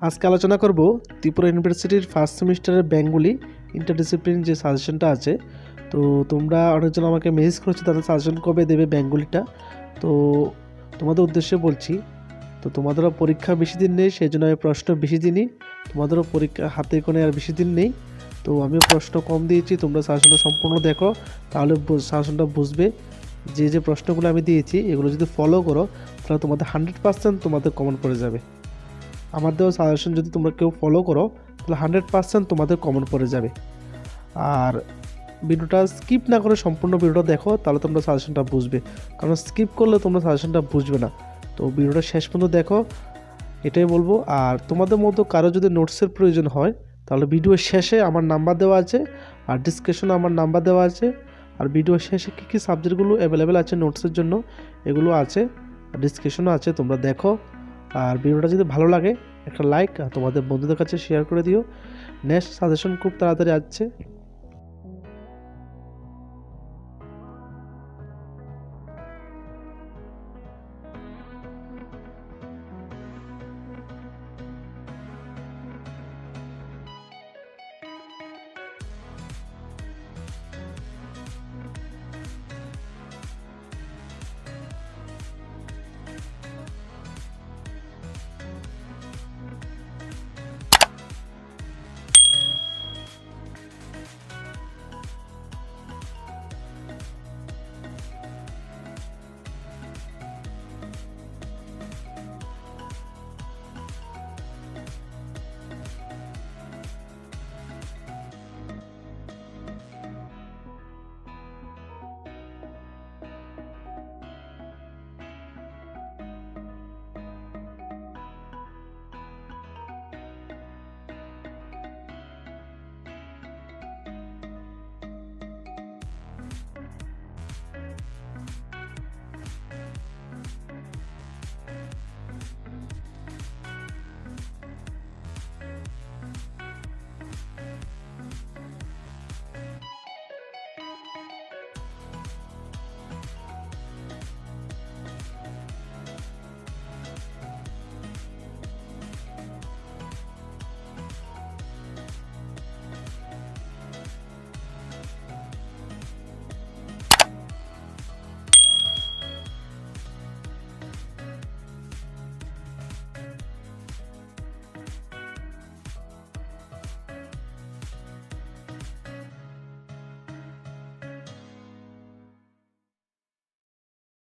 আজকে আলোচনা করব ত্রিপুরা ইউনিভার্সিটির ফার্স্ট সেমিস্টারের বেঙ্গলি ইন্টারডিসিপ্লিন যে সাজেশনটা আছে। তো তোমরা অনেকজন আমাকে মেসেজ করেছো তাদের সাজেশন কবে দেবে বেঙ্গলিটা। তো তোমাদের উদ্দেশ্যে বলছি, তো তোমাদেরও পরীক্ষা বেশি দিন নেই, সেই জন্য আমি প্রশ্ন বেশি দিনই, তোমাদেরও পরীক্ষা হাতে কোণে আর বেশি দিন নেই। তো আমিও প্রশ্ন কম দিয়েছি, তোমরা সাজেশনটা সম্পূর্ণ দেখো, তাহলে সাজেশনটা বুঝবে। যে প্রশ্নগুলো আমি দিয়েছি এগুলো যদি ফলো করো তাহলে তোমাদের 100% তোমাদের কমন পড়ে যাবে। আমার দেওয়া সাজেশন যদি তোমরা কেউ ফলো করো তাহলে 100% তোমাদের কমন পড়ে যাবে। আর ভিডিওটা স্কিপ না করে সম্পূর্ণ ভিডিওটা দেখো, তাহলে তোমরা সাজেশনটা বুঝবে, কারণ স্কিপ করলে তোমরা সাজেশনটা বুঝবে না। তো ভিডিওটা শেষ পর্যন্ত দেখো, এটাই বলবো। আর তোমাদের মতো কারো যদি নোটসের প্রয়োজন হয় তাহলে ভিডিওর শেষে আমার নাম্বার দেওয়া আছে, আর ডিসক্রিপশনে আমার নাম্বার দেওয়া আছে। আর ভিডিওর শেষে কী কী সাবজেক্টগুলো অ্যাভেলেবেল আছে নোটসের জন্য এগুলো আছে, আর ডিসক্রিপশনও আছে, তোমরা দেখো। আর ভিডিওটা যদি ভালো লাগে একটা লাইক আর তোমাদের বন্ধুদের কাছে শেয়ার করে দিও। নেক্সট সাজেশন খুব তাড়াতাড়ি আসছে।